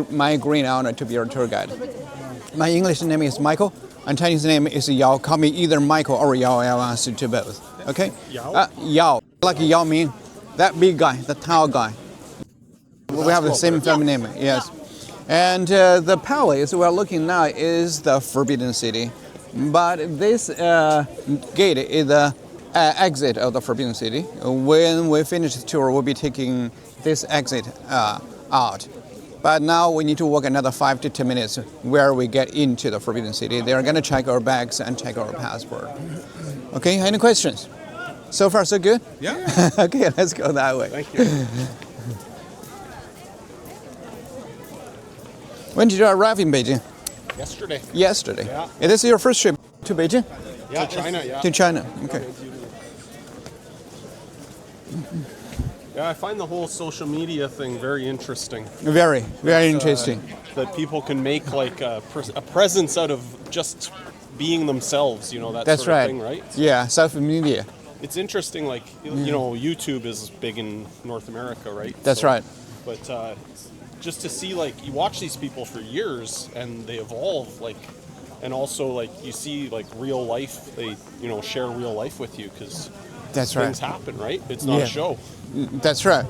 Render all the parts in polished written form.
my great honor to be your tour guide. My English name is Michael, and Chinese name is Yao. Call me either Michael or Yao. I answer to both. Okay? Yao? Yao, like Yao Ming, that big guy, the tall guy. We have the same family name, yes. And the palace we're looking now is the Forbidden City. But this gate is the exit of the Forbidden City. When we finish the tour, we'll be taking this exit out. But now we need to walk another 5 to 10 minutes where we get into the Forbidden City. They're going to check our bags and check our passport. Okay, any questions? So far, so good? Yeah. Okay, let's go that way. Thank you. When did you arrive in Beijing? Yesterday. Yesterday. Yeah. Is this your first trip to Beijing? Yeah, China, yeah. To China, okay. Yeah, I find the whole social media thing very interesting. Very, very interesting. That people can make like a presence out of just being themselves, you know, that That's sort right. of thing, right? Yeah, social media. It's interesting, like, you know, YouTube is big in North America, right? That's right. But just to see, like, you watch these people for years and they evolve, like, and also, like, you see, like, real life, they, you know, share real life with you because things happen, right? It's not a show. That's right.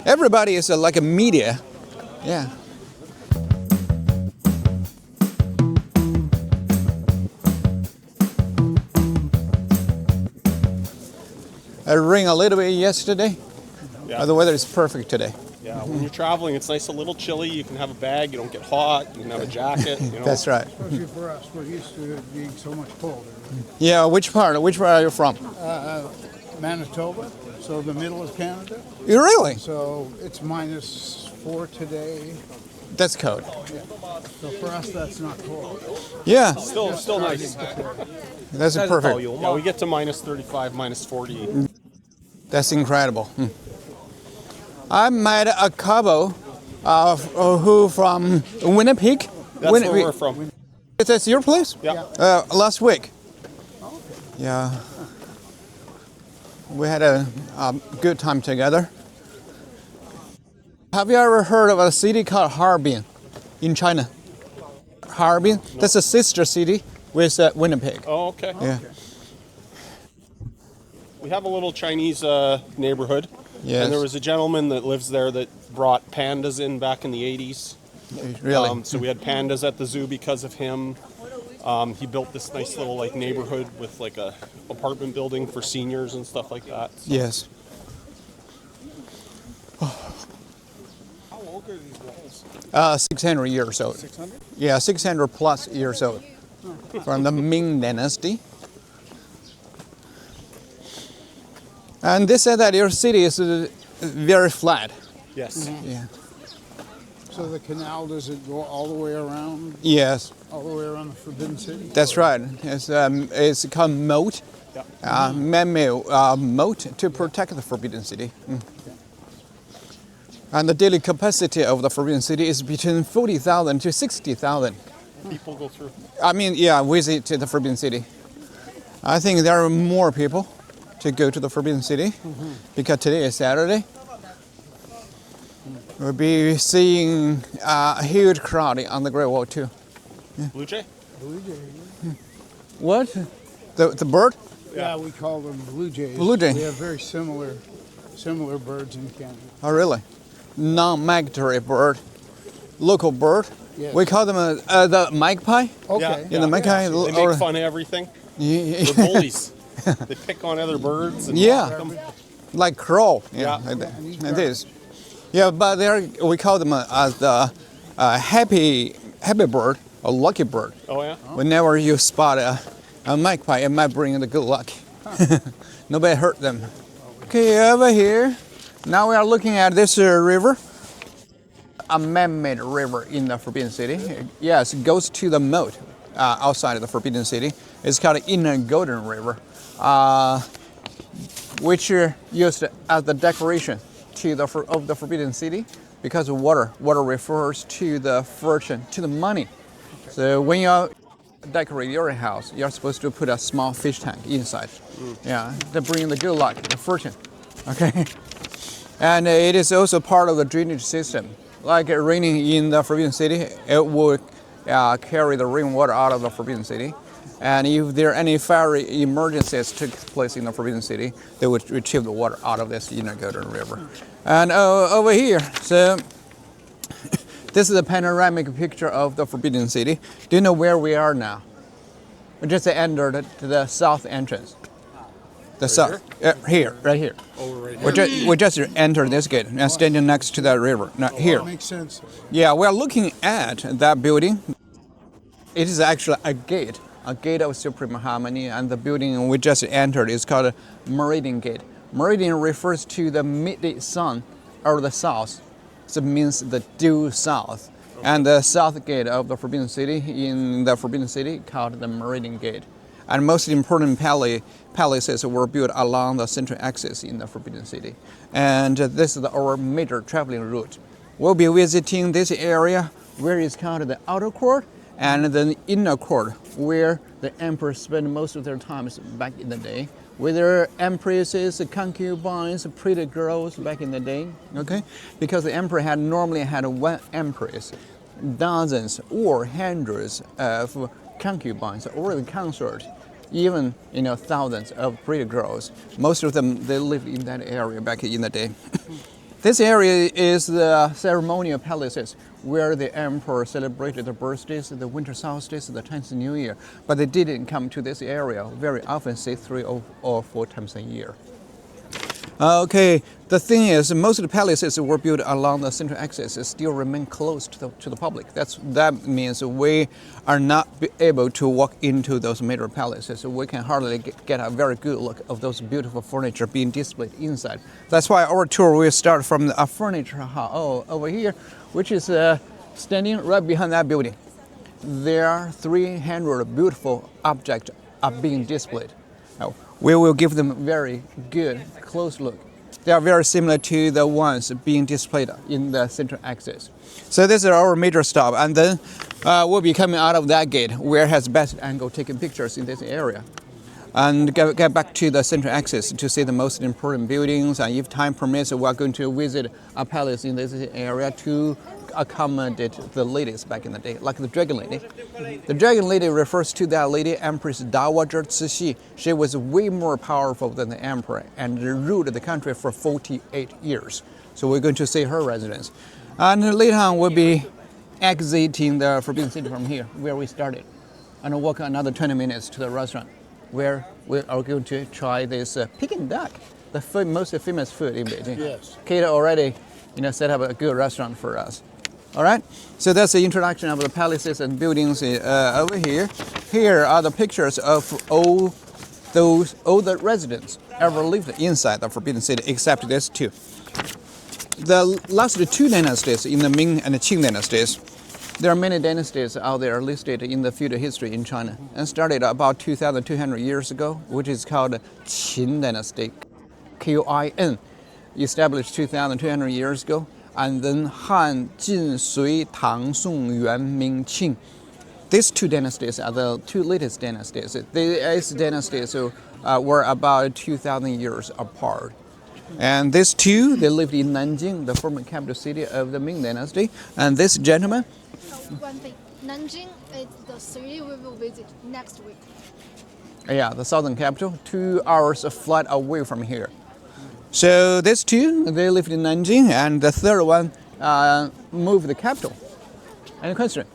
Everybody is like a media. Yeah. It rained a little bit yesterday. Yeah. The weather is perfect today. Yeah, when you're traveling, it's nice, a little chilly. You can have a bag. You don't get hot. You can have a jacket. You know? That's right. Especially for us, we're used to it being so much colder. Yeah, which part? Which part are you from? Manitoba, so the middle of Canada. You really? So it's -4 today. That's cold. Yeah. So for us, that's not cold. Yeah, Still nice. that's perfect. Yeah, we get to -35, -40. That's incredible. I met a couple who from Winnipeg. That's where we're from. That's your place? Yeah. Last week. Yeah. We had a good time together. Have you ever heard of a city called Harbin in China? Harbin? That's a sister city with Winnipeg. Oh, okay. Yeah. We have a little Chinese neighborhood. Yes. And there was a gentleman that lives there that brought pandas in back in the 80s. Really? So we had pandas at the zoo because of him. He built this nice little like neighborhood with like a apartment building for seniors and stuff like that. So. Yes. How old are these walls? 600 years old. 600? Yeah, 600 plus years old. From the Ming Dynasty. And they said that your city is very flat. Yes. Yeah. So the canal, does it go all the way around? Yes, All the way around the Forbidden City? that's right. It's called moat, Yeah. man-made moat to protect the Forbidden City. And the daily capacity of the Forbidden City is between 40,000 to 60,000. People go through. I mean, yeah, visit the Forbidden City. I think there are more people to go to the Forbidden City because today is Saturday. We'll be seeing a huge crowd on the Great Wall too. Blue jay? Blue jay. What? The bird? Yeah, we call them blue jays. Blue jay. We have very similar birds in Canada. Oh, really? Non-migratory bird, local bird. Yes. We call them the magpie. Okay. Yeah, the magpie. They make fun of everything. They're bullies. They pick on other birds. And Yeah. mock them. Like crow. Yeah. Like that. It is. Yeah, but we call them as the happy bird or lucky bird. Oh, yeah? Whenever you spot a magpie, it might bring the good luck. Nobody hurt them. Okay, over here. Now we are looking at this river. A man-made river in the Forbidden City. Yes, it goes to the moat outside of the Forbidden City. It's called Inner Golden River, which are used as the decoration of the Forbidden City because of water. Water refers to the fortune, to the money. So when you decorate your house, you're supposed to put a small fish tank inside. Yeah, to bring the good luck, the fortune. Okay. And it is also part of the drainage system like raining in the Forbidden City, it would carry the rainwater out of the Forbidden City. And if there are any fire emergencies took place in the Forbidden City, they would retrieve the water out of this inner Golden River. And over here, so this is a panoramic picture of the Forbidden City. Do you know where we are now? We just entered to the south entrance. The south, here, right here. Oh, right here. We just entered this gate and standing next to that river. Now, here. Makes sense. Yeah, we're looking at that building. It is actually a gate of supreme harmony, and the building we just entered is called a Meridian Gate. Meridian refers to the midday sun or the south, so it means the due south. And the south gate of the Forbidden City in the Forbidden City called the Meridian Gate. And most important palaces were built along the central axis in the Forbidden City. And this is our major traveling route. We'll be visiting this area where it's called the outer court and the inner court, where the emperors spent most of their time back in the day, with their empresses, concubines, pretty girls back in the day, okay? Because the emperor normally had one empress, dozens or hundreds of concubines or the consort, even thousands of pretty girls. Most of them, they lived in that area back in the day. This area is the ceremonial palaces where the emperor celebrated the birthdays, the winter solstice, the Chinese New Year. But they didn't come to this area very often, say 3 or 4 times a year. Okay, the thing is, most of the palaces were built along the central axis still remain closed to the public. That means we are not able to walk into those major palaces. So we can hardly get a very good look of those beautiful furniture being displayed inside. That's why our tour will start from a furniture hall over here, which is standing right behind that building. There are 300 beautiful objects are being displayed. Now, we will give them a very good close look. They are very similar to the ones being displayed in the central axis. So this is our major stop, and then we'll be coming out of that gate where it has best angle taking pictures in this area. And get back to the central axis to see the most important buildings, and if time permits, we are going to visit a palace in this area to accommodate the ladies back in the day, like the Dragon Lady. The Dragon Lady refers to that lady, Empress Dowager Cixi. She was way more powerful than the emperor and ruled the country for 48 years. So we're going to see her residence. And later on, we'll be exiting the Forbidden City from here, where we started, and walk another 20 minutes to the restaurant, where we are going to try this Peking duck, the most famous food in Beijing. Yes. Kate already set up a good restaurant for us. All right, so that's the introduction of the palaces and buildings over here. Here are the pictures of all the residents ever lived inside the Forbidden City, except these two. The last 2 dynasties in the Ming and the Qing dynasties. There are many dynasties out there listed in the feudal history in China, and started about 2,200 years ago, which is called Qin Dynasty, Qin, established 2,200 years ago. And then Han, Jin, Sui, Tang, Song, Yuan, Ming, Qing. These 2 dynasties are the 2 latest dynasties. These dynasties were about 2,000 years apart. And these 2, they lived in Nanjing, the former capital city of the Ming Dynasty. And this gentleman? One thing, Nanjing is the city we will visit next week. Yeah, the southern capital, 2 hours of flight away from here. So these 2, they lived in Nanjing, and the third one moved the capital. Any question?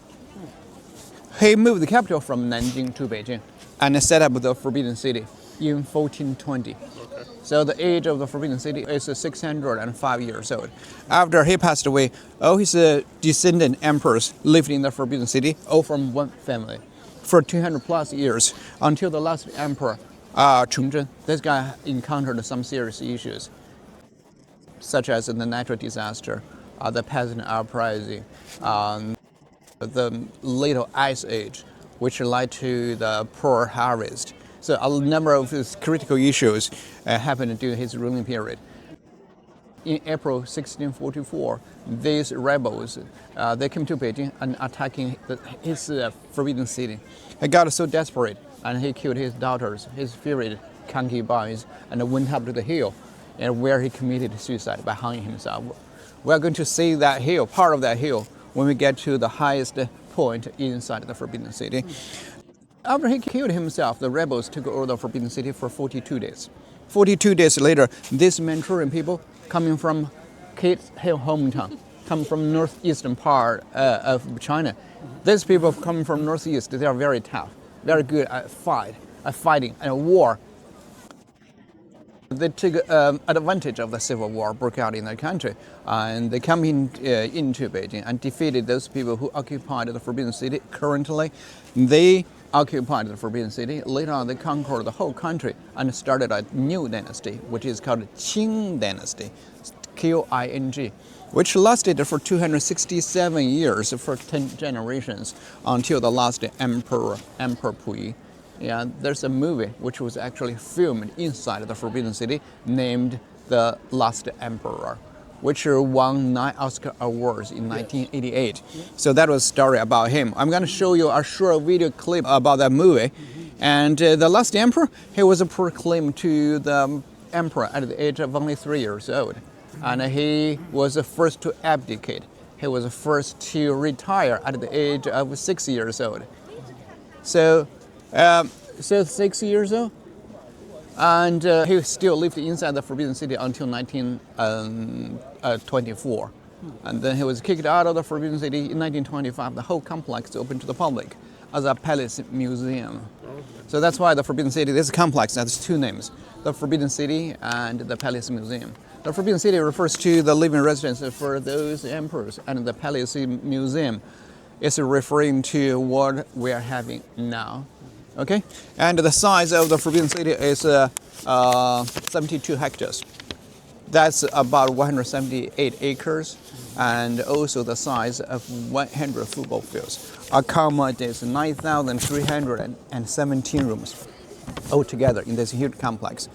He moved the capital from Nanjing to Beijing and set up the Forbidden City in 1420. Okay. So the age of the Forbidden City is 605 years old. After he passed away, all his descendant emperors lived in the Forbidden City, all from one family, for 200 plus years, until the last emperor, Chongzhen. This guy encountered some serious issues, such as the natural disaster, the peasant uprising, the Little Ice Age, which led to the poor harvest. So a number of these critical issues happened during his ruling period. In April 1644, these rebels, they came to Beijing and attacking his Forbidden City. He got so desperate, and he killed his daughters, his favorite concubines, and went up to the hill, and where he committed suicide by hanging himself. We are going to see that hill, part of that hill, when we get to the highest point inside the Forbidden City. After he killed himself, the rebels took over the Forbidden City for 42 days. 42 days later, these Manchurian people coming from Kate's hometown, come from northeastern part of China. These people coming from northeast, they are very tough, very good at fighting and war. They took advantage of the civil war broke out in their country, and they come into Beijing and defeated those people who occupied the Forbidden City. Currently, they occupied the Forbidden City. Later on, they conquered the whole country and started a new dynasty, which is called Qing Dynasty, Qing, which lasted for 267 years, for 10 generations, until the last emperor, Emperor Puyi. Yeah, there's a movie which was actually filmed inside the Forbidden City named The Last Emperor, which won 9 Oscar awards in 1988. So that was a story about him. I'm going to show you a short video clip about that movie. And the last emperor, he was proclaimed to the emperor at the age of only 3 years old. And he was the first to abdicate. He was the first to retire at the age of 6 years old. So 6 years old, and he still lived inside the Forbidden City until 1924. And then he was kicked out of the Forbidden City in 1925. The whole complex opened to the public as a palace museum. So that's why the Forbidden City, this complex has two names, the Forbidden City and the Palace Museum. The Forbidden City refers to the living residence for those emperors, and the Palace Museum is referring to what we are having now. Okay, and the size of the Forbidden City is 72 hectares. That's about 178 acres, and also the size of 100 football fields. Accommodates 9,317 rooms altogether in this huge complex.